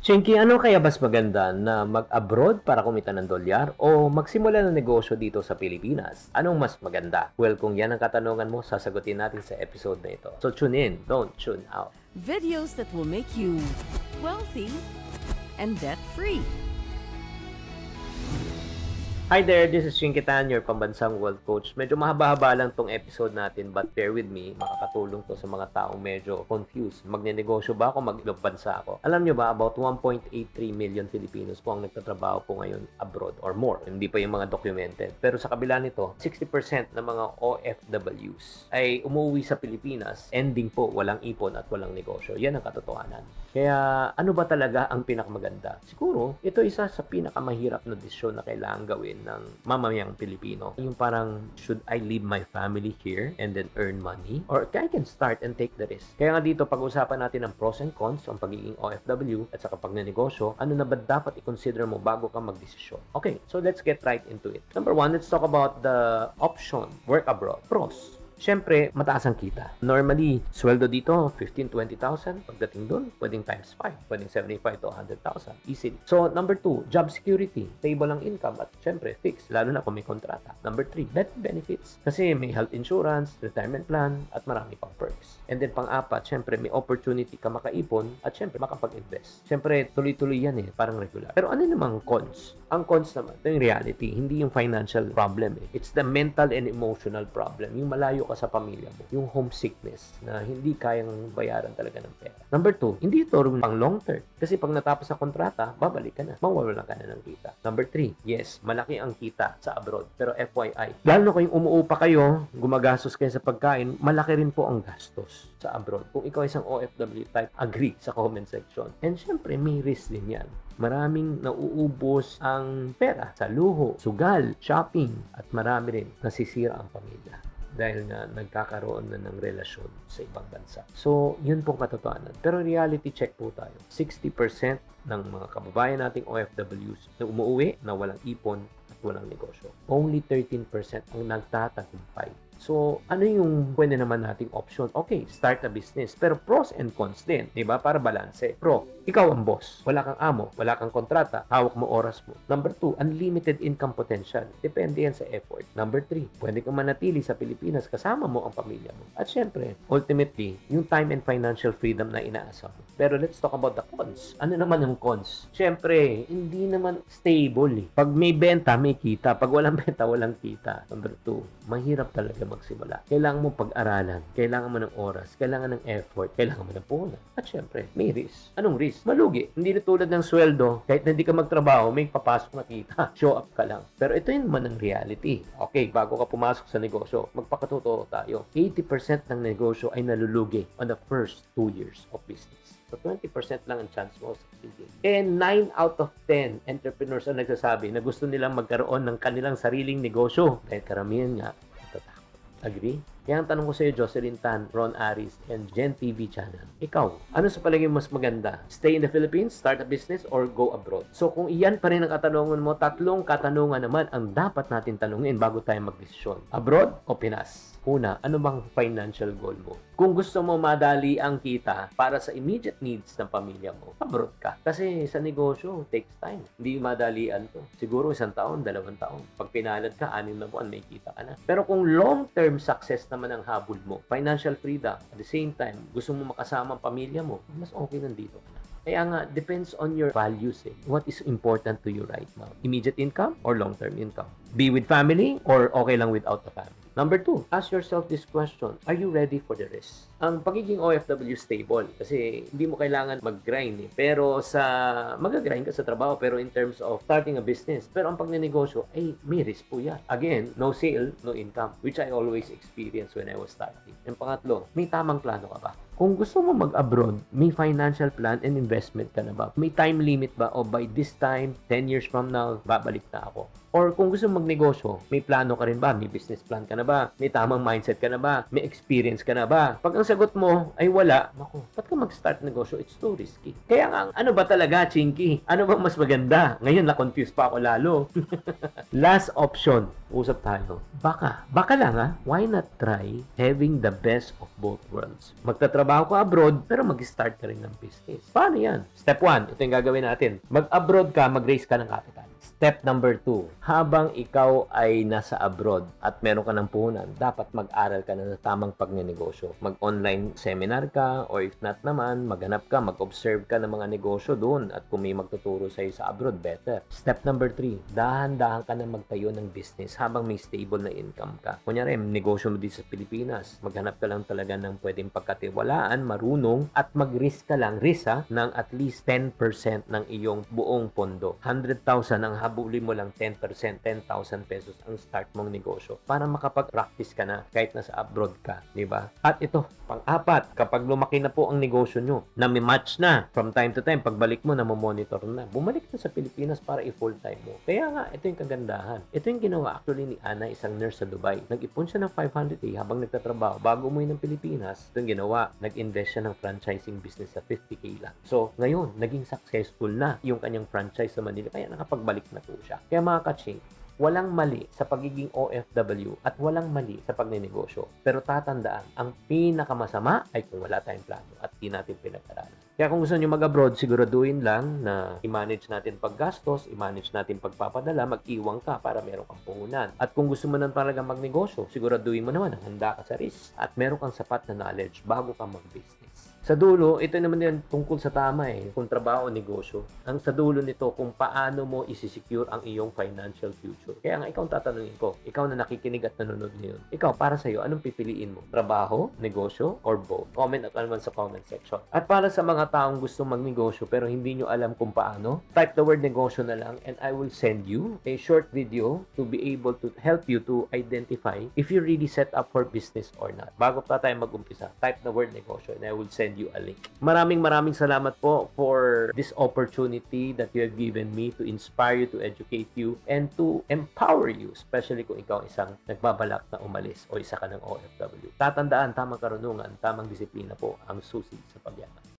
Chinky, ano kaya mas maganda na mag-abroad para kumita ng dolyar o magsimula ng negosyo dito sa Pilipinas? Anong mas maganda? Well, kung yan ang katanungan mo, sasagutin natin sa episode na ito. So tune in, don't tune out. Videos that will make you wealthy and debt-free. Hi there, this is Chinky Tan, your pambansang wealth coach. Medyo mahaba-haba lang tong episode natin, but bear with me, makakatulong to sa mga taong medyo confused. Magnenegosyo ba ako, mag-ibang bansa ako? Alam nyo ba, about 1.83 million Filipinos po ang nagtatrabaho po ngayon abroad or more. Hindi pa yung mga documented. Pero sa kabila nito, 60% ng mga OFWs ay umuwi sa Pilipinas, ending po, walang ipon at walang negosyo. Yan ang katotohanan. Kaya ano ba talaga ang pinakamaganda? Siguro, ito isa sa pinakamahirap na desisyon na kailangan gawin ng mamamayang Pilipino. Yung parang, should I leave my family here and then earn money? Or I can start and take the risk. Kaya nga dito, pag-usapan natin ang pros and cons, ang pagiging OFW at saka pagnenegosyo, ano na ba dapat i-consider mo bago ka magdesisyon? Okay, so let's get right into it. Number one, let's talk about the option, work abroad. Pros. Siyempre, mataas ang kita. Normally, sweldo dito, 15,000, 20,000. Pagdating doon, pwedeng times 5. Pwedeng 75 to 100,000. Easily. So, number 2, job security. Stable ang income at siyempre, fixed. Lalo na kung may kontrata. Number 3, benefits. Kasi may health insurance, retirement plan, at marami pang perks. And then, pang-apat, siyempre, may opportunity ka makaipon at siyempre, makapag-invest. Siyempre, tuloy-tuloy yan parang regular. Pero ano namang cons? Ang cons naman, ito yung reality. Hindi yung financial problem It's the mental and emotional problem. Yung malayo ka sa pamilya mo. Yung homesickness na hindi kayang bayaran talaga ng pera. Number 2, hindi ito pang long term. Kasi pag natapos sa kontrata, babalik ka na. Mawawalan ka na ng kita. Number 3, yes, malaki ang kita sa abroad. Pero FYI, lalo na kung umuupa kayo, gumagastos kayo sa pagkain, malaki rin po ang gastos sa abroad. Kung ikaw isang OFW type, agree sa comment section. And syempre, may risk din yan. Maraming nauubos ang pera sa luho, sugal, shopping, at marami rin nasisira ang pamilya dahil nga nagkakaroon na ng relasyon sa ibang bansa. So, yun pong katotohanan. Pero reality check po tayo. 60% ng mga kababayan nating OFWs na umuwi na walang ipon at walang negosyo. Only 13% ang nagtatagumpay. So, ano yung pwede naman nating option? Okay, start a business. Pero pros and cons din, di ba? Para balanse. Pro, ikaw ang boss. Wala kang amo, wala kang kontrata, hawak mo oras mo. Number 2, unlimited income potential. Depende yan sa effort. Number 3, pwede kang manatili sa Pilipinas kasama mo ang pamilya mo. At syempre, ultimately, yung time and financial freedom na inaasa mo. Pero let's talk about the cons. Ano naman yung cons? Syempre, hindi naman stable Pag may benta, may kita. Pag walang benta, walang kita. Number 2, mahirap talaga magsimula. Kailangan mo pag-aralan. Kailangan mo ng oras. Kailangan ng effort. Kailangan mo ng puhunan. At syempre, may risk. Anong risk? Malugi. Hindi na tulad ng sweldo. Kahit na hindi ka magtrabaho, may papasok na kita. Show up ka lang. Pero ito yun naman ang reality. Okay, bago ka pumasok sa negosyo, magpakatotoo tayo. 80% ng negosyo ay nalulugi on the first 2 years of business. So, 20% lang ang chance mo sa succeeding. And 9 out of 10 entrepreneurs ang nagsasabi na gusto nilang magkaroon ng kanilang sariling negosyo. Dahil karamihan nga, natatakot. Agree? Kaya ang tanong ko sa iyo, Jocelyn Tan, Ron Aris, and Gen TV channel. Ikaw, ano sa palagay mas maganda? Stay in the Philippines, start a business, or go abroad? So kung iyan pa rin ang katanungan mo, tatlong katanungan naman ang dapat natin tanungin bago tayo magdesisyon. Abroad o Pinas? Una, ano bang financial goal mo? Kung gusto mo madali ang kita para sa immediate needs ng pamilya mo, abroad ka. Kasi sa negosyo, takes time. Hindi madalian to. Siguro 1 taon, 2 taon. Pag pinalad ka, 6 na buwan, may kita ka na. Pero kung long-term success naman ang habol mo, financial freedom, at the same time, gusto mo makasama ang pamilya mo, mas okay nandito ka na. Kaya nga, depends on your values What is important to you right now? Immediate income or long-term income? Be with family or okay lang without the family? Number 2, ask yourself this question. Are you ready for the risk? Ang pagiging OFW stable kasi hindi mo kailangan mag-grind Pero mag-grind ka sa trabaho pero in terms of starting a business. Pero ang pagnenegosyo ay may risk po yan. Again, no sale, no income. Which I always experience when I was starting. Yung pangatlo, may tamang plano ka ba? Kung gusto mo mag-abroad, may financial plan and investment ka na ba? May time limit ba? O by this time, 10 years from now, babalik na ako. Or kung gusto mong magnegosyo, may plano ka rin ba? May business plan ka na ba? May tamang mindset ka na ba? May experience ka na ba? Pag ang sagot mo ay wala, naku, ba't ka mag-start negosyo? It's too risky. Kaya nga, ano ba talaga, Chinky? Ano bang mas maganda? Ngayon, na-confuse pa ako lalo. Last option, usap tayo. Baka lang ha, why not try having the best of both worlds? Magtatrabaho ka abroad, pero mag-start ka rin ng business. Paano yan? Step 1, ito yung gagawin natin. Mag-abroad ka, mag-raise ka ng capital. Step number 2, habang ikaw ay nasa abroad at meron ka ng puhunan, dapat mag-aral ka na ng tamang pagnenegosyo. Mag-online seminar ka, or if not naman, maghanap ka, mag-observe ka ng mga negosyo doon, at kung may magtuturo sa'yo sa abroad, better. Step number 3, dahan-dahan ka na magtayo ng business habang may stable na income ka. Kunyari, negosyo mo dito sa Pilipinas, maghanap ka lang talaga ng pwedeng pagkatiwalaan, marunong, at mag-risk ka lang, ng at least 10% ng iyong buong pondo. 100,000 ang habulin mo lang 10%, 10,000 pesos ang start mong negosyo para makapag-practice ka na kahit nasa abroad ka, di ba? At ito, pang-apat, kapag lumaki na po ang negosyo nyo, na may match na, from time to time, pagbalik mo, na monitor na, bumalik na sa Pilipinas para i-full time mo. Kaya nga, ito yung kagandahan. Ito yung ginawa actually ni Ana, isang nurse sa Dubai. Nag-ipon siya ng 500k habang nagtatrabaho. Bago umuwi ng Pilipinas, ito yung ginawa. Nag-invest siya ng franchising business sa 50k lang. So, ngayon, naging successful na yung kanyang franchise sa Manila. Kaya nakapagbalik na po siya. Kaya mga ka-ching, walang mali sa pagiging OFW at walang mali sa pagnenegosyo. Pero tatandaan, ang pinakamasama ay kung wala tayong plano at di natin pinag-aralan. Kaya kung gusto nyo mag-abroad, siguraduhin lang na i-manage natin paggastos, i-manage natin pagpapadala, mag-iwang ka para meron kang puhunan. At kung gusto mo nang talaga magnegosyo, siguraduhin mo naman na handa ka sa risk at meron kang sapat na knowledge bago ka mag-business. Sa dulo, ito naman yan tungkol sa tama kung trabaho o negosyo. Ang sa dulo nito, kung paano mo isi-secure ang iyong financial future. Kaya nga, ikaw tatanungin ko, ikaw na nakikinig at nanonood ngayon, ikaw, para sa'yo, anong pipiliin mo? Trabaho, negosyo, or both? Comment at naman sa comment section. At para sa mga taong gustong magnegosyo pero hindi nyo alam kung paano, type the word negosyo na lang and I will send you a short video to be able to help you to identify if you're really set up for business or not. Bago pa tayo mag-umpisa, type the word negosyo and I will send you a link. Maraming salamat po for this opportunity that you have given me to inspire you, to educate you, and to empower you, especially kung ikaw isang nagbabalak na umalis o isa ka ng OFW. Tatandaan, tamang karunungan, tamang disiplina po ang susi sa pagyaman.